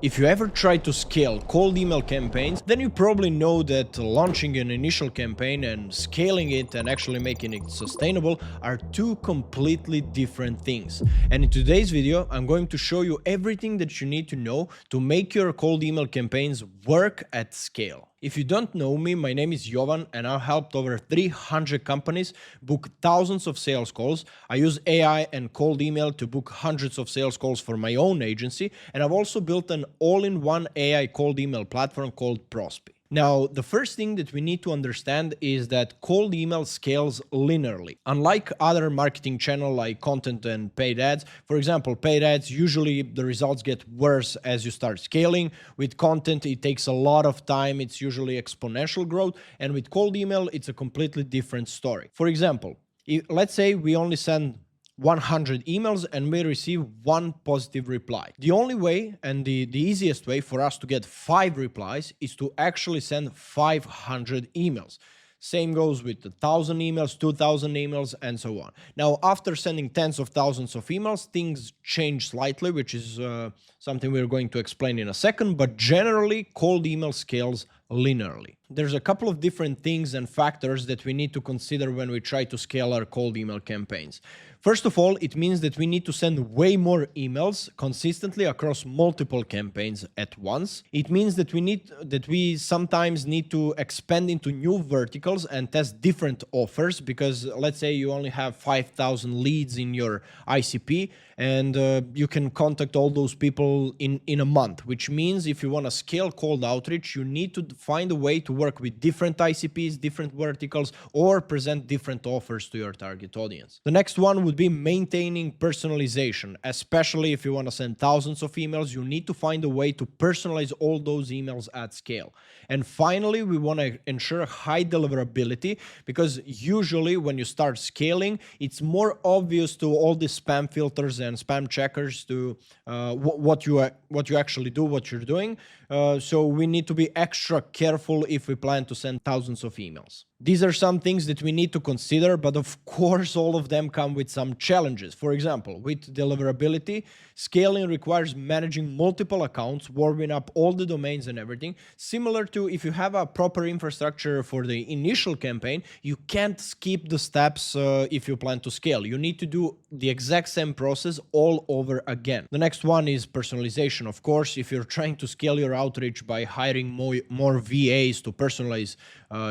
If you ever try to scale cold email campaigns, then you probably know that launching an initial campaign and scaling it and actually making it sustainable are two completely different things. And in today's video, I'm going to show you everything that you need to know to make your cold email campaigns work at scale. If you don't know me, my name is Jovan and I've helped over 300 companies book thousands of sales calls. I use AI and cold email to book hundreds of sales calls for my own agency, and I've also built an all-in-one AI cold email platform called Prospi. Now, the first thing that we need to understand is that cold email scales linearly. Unlike other marketing channels like content and paid ads, for example, paid ads, usually the results get worse as you start scaling. With content, it takes a lot of time. It's usually exponential growth. And with cold email, it's a completely different story. For example, let's say we only send 100 emails and we receive one positive reply. The only way and the easiest way for us to get 5 replies is to actually send 500 emails. Same goes with 1,000 emails, 2,000 emails, and so on. Now, after sending tens of thousands of emails, things change slightly, which is something we're going to explain in a second, but generally, cold email scales linearly. There's a couple of different things and factors that we need to consider when we try to scale our cold email campaigns. First of all, it means that we need to send way more emails consistently across multiple campaigns at once. It means that we sometimes need to expand into new verticals and test different offers, because let's say you only have 5,000 leads in your ICP and you can contact all those people in a month, which means if you want to scale cold outreach, you need to find a way to work with different ICPs, different verticals, or present different offers to your target audience. The next one would be maintaining personalization. Especially if you want to send thousands of emails, you need to find a way to personalize all those emails at scale. And finally, we want to ensure high deliverability, because usually when you start scaling, it's more obvious to all the spam filters and spam checkers to what you actually do, what you're doing. So we need to be extra careful if we plan to send thousands of emails. These are some things that we need to consider, but of course, all of them come with some challenges. For example, with deliverability, scaling requires managing multiple accounts, warming up all the domains and everything. Similar to if you have a proper infrastructure for the initial campaign, you can't skip the steps if you plan to scale. You need to do the exact same process all over again. The next one is personalization. Of course, if you're trying to scale your outreach by hiring more VAs to personalize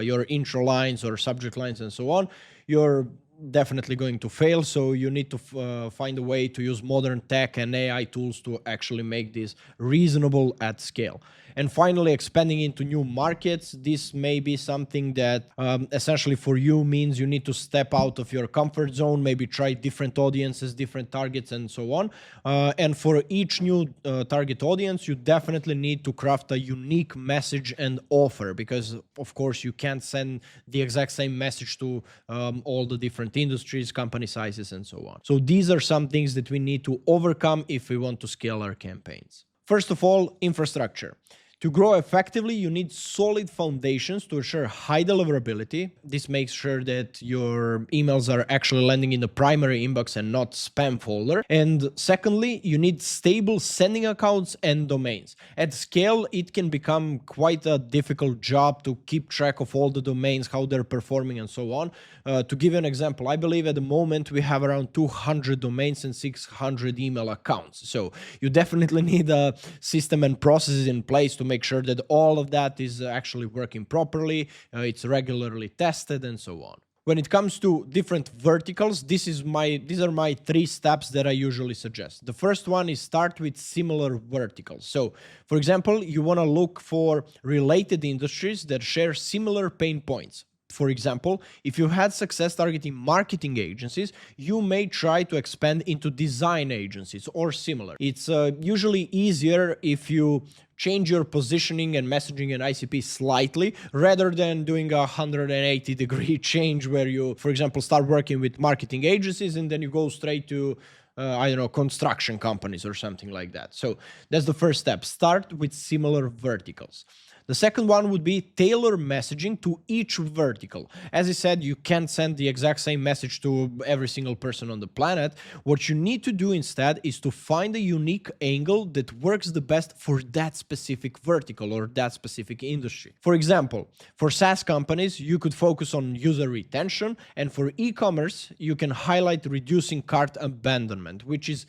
your intro lines or subject lines and so on, you're definitely going to fail. So you need to find a way to use modern tech and AI tools to actually make this reasonable at scale. And finally, expanding into new markets. This may be something that essentially for you means you need to step out of your comfort zone, maybe try different audiences, different targets, and so on. And for each new target audience, you definitely need to craft a unique message and offer, because of course you can't send the exact same message to all the different industries, company sizes, and so on. So these are some things that we need to overcome if we want to scale our campaigns. First of all, infrastructure. To grow effectively, you need solid foundations to ensure high deliverability. This makes sure that your emails are actually landing in the primary inbox and not spam folder. And secondly, you need stable sending accounts and domains. At scale, it can become quite a difficult job to keep track of all the domains, how they're performing, and so on. To give you an example, I believe at the moment we have around 200 domains and 600 email accounts. So you definitely need a system and processes in place to make sure that all of that is actually working properly, it's regularly tested, and so on. When it comes to different verticals, these are my 3 steps that I usually suggest. The first one is start with similar verticals. So, for example, you want to look for related industries that share similar pain points. For example, if you had success targeting marketing agencies, you may try to expand into design agencies or similar. It's usually easier if you change your positioning and messaging and ICP slightly, rather than doing a 180-degree change where you, for example, start working with marketing agencies and then you go straight to I don't know, construction companies or something like that. So that's the first step. Start with similar verticals. The second one would be tailor messaging to each vertical. As I said, you can't send the exact same message to every single person on the planet. What you need to do instead is to find a unique angle that works the best for that specific vertical or that specific industry. For example, for SaaS companies, you could focus on user retention, and for e-commerce, you can highlight reducing cart abandonment, which is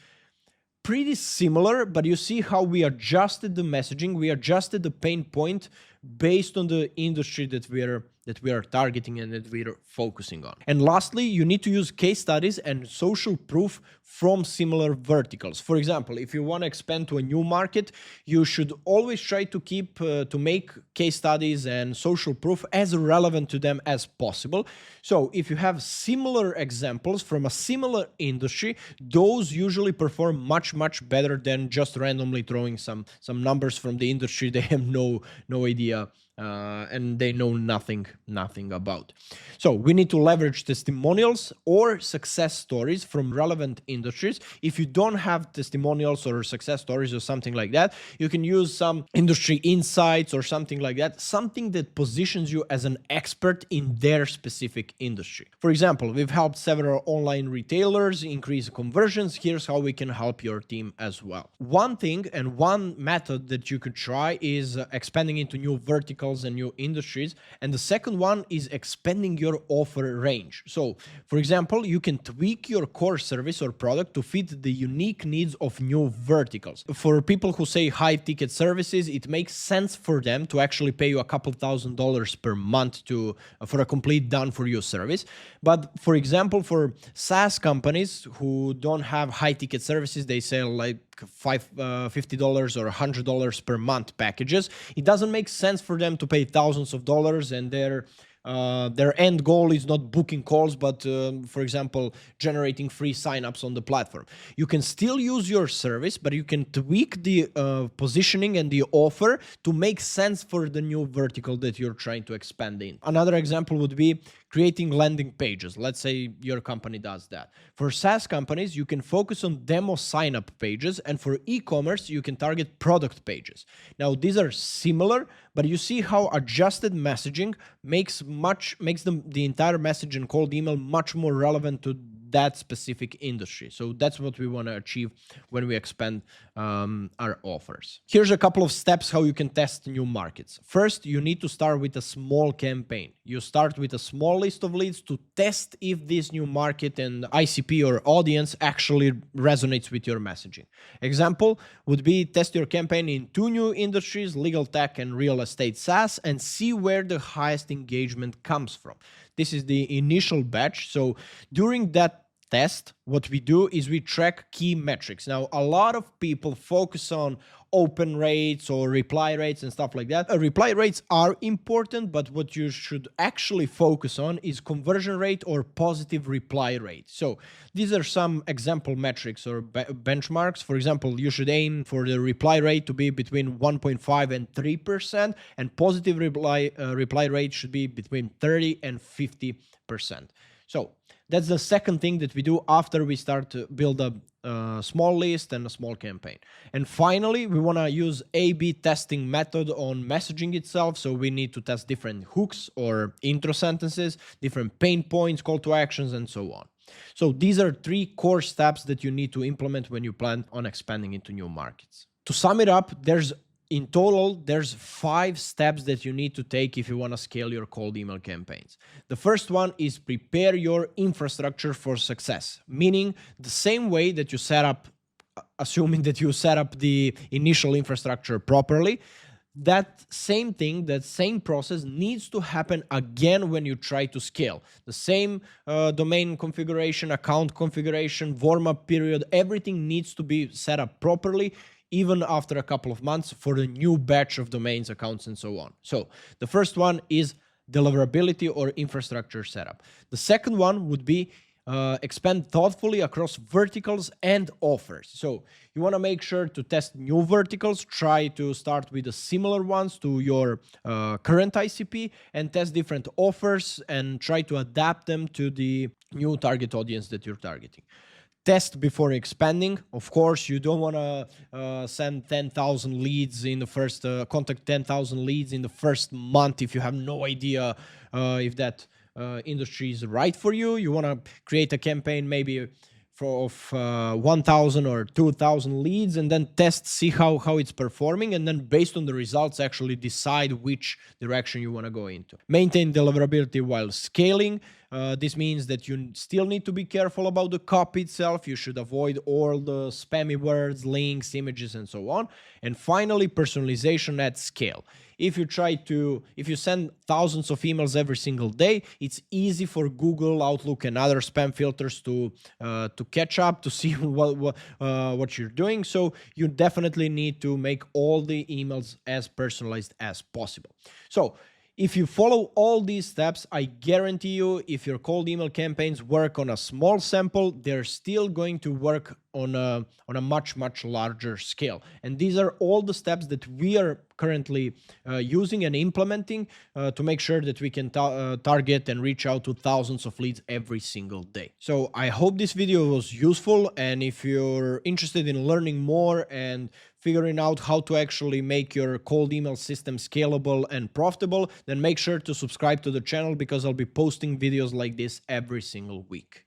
pretty similar, but you see how we adjusted the messaging, we adjusted the pain point based on the industry that we are targeting and that we are focusing on. And lastly, you need to use case studies and social proof from similar verticals. For example, if you want to expand to a new market, you should always try to to make case studies and social proof as relevant to them as possible. So if you have similar examples from a similar industry, those usually perform much better than just randomly throwing some numbers from the industry they have no idea and they know nothing about. So we need to leverage testimonials or success stories from relevant industries. If you don't have testimonials or success stories or something like that, you can use some industry insights or something like that, something that positions you as an expert in their specific industry. For example, we've helped several online retailers increase conversions. Here's how we can help your team as well. One thing and one method that you could try is expanding into new verticals and new industries. And the second one is expanding your offer range. So, for example, you can tweak your core service or product to fit the unique needs of new verticals. For people who say high ticket services, it makes sense for them to actually pay you a couple $1,000s per month for a complete done for you service. But for example, for SaaS companies who don't have high ticket services, they sell like $50 or $100 per month packages. It doesn't make sense for them to pay thousands of dollars, and their end goal is not booking calls, but for example, generating free signups on the platform. You can still use your service, but you can tweak the positioning and the offer to make sense for the new vertical that you're trying to expand in. Another example would be creating landing pages. Let's say your company does that. For SaaS companies, you can focus on demo sign-up pages, and for e-commerce, you can target product pages. Now, these are similar, but you see how adjusted messaging makes the entire message and cold email much more relevant to that specific industry. So that's what we want to achieve when we expand our offers. Here's a couple of steps how you can test new markets. First, you need to start with a small campaign. You start with a small list of leads to test if this new market and ICP or audience actually resonates with your messaging. Example would be test your campaign in 2 new industries, legal tech and real estate SaaS, and see where the highest engagement comes from. This is the initial batch. So during that test, what we do is we track key metrics. Now, a lot of people focus on open rates or reply rates and stuff like that. Reply rates are important, but what you should actually focus on is conversion rate or positive reply rate. So these are some example metrics or benchmarks. For example, you should aim for the reply rate to be between 1.5 and 3%, and positive reply rate should be between 30 and 50%. So that's the second thing that we do after we start to build a small list and a small campaign. And finally, we want to use A/B testing method on messaging itself. So we need to test different hooks or intro sentences, different pain points, call to actions, and so on. So these are 3 core steps that you need to implement when you plan on expanding into new markets. To sum it up, in total, there's 5 steps that you need to take if you want to scale your cold email campaigns. The first one is prepare your infrastructure for success, meaning the same way that you set up, assuming that you set up the initial infrastructure properly, that same thing, that same process needs to happen again when you try to scale. The same domain configuration, account configuration, warm-up period, everything needs to be set up properly, even after a couple of months for the new batch of domains, accounts, and so on. So the first one is deliverability or infrastructure setup. The second one would be expand thoughtfully across verticals and offers. So you want to make sure to test new verticals, try to start with the similar ones to your current ICP, and test different offers and try to adapt them to the new target audience that you're targeting. Test before expanding. Of course, you don't want to send 10,000 leads in the first, contact 10,000 leads in the first month if you have no idea if that industry is right for you. You want to create a campaign maybe of 1,000 or 2,000 leads, and then test, see how it's performing, and then based on the results actually decide which direction you want to go into. Maintain deliverability while scaling. This means that you still need to be careful about the copy itself. You should avoid all the spammy words, links, images, and so on. And finally, personalization at scale. If you send thousands of emails every single day, it's easy for Google, Outlook, and other spam filters to catch up, to see what you're doing. So you definitely need to make all the emails as personalized as possible. So if you follow all these steps, I guarantee you, if your cold email campaigns work on a small sample, they're still going to work on a much larger scale. And these are all the steps that we are currently using and implementing to make sure that we can target and reach out to thousands of leads every single day. So I hope this video was useful, and if you're interested in learning more and figuring out how to actually make your cold email system scalable and profitable, then make sure to subscribe to the channel, because I'll be posting videos like this every single week.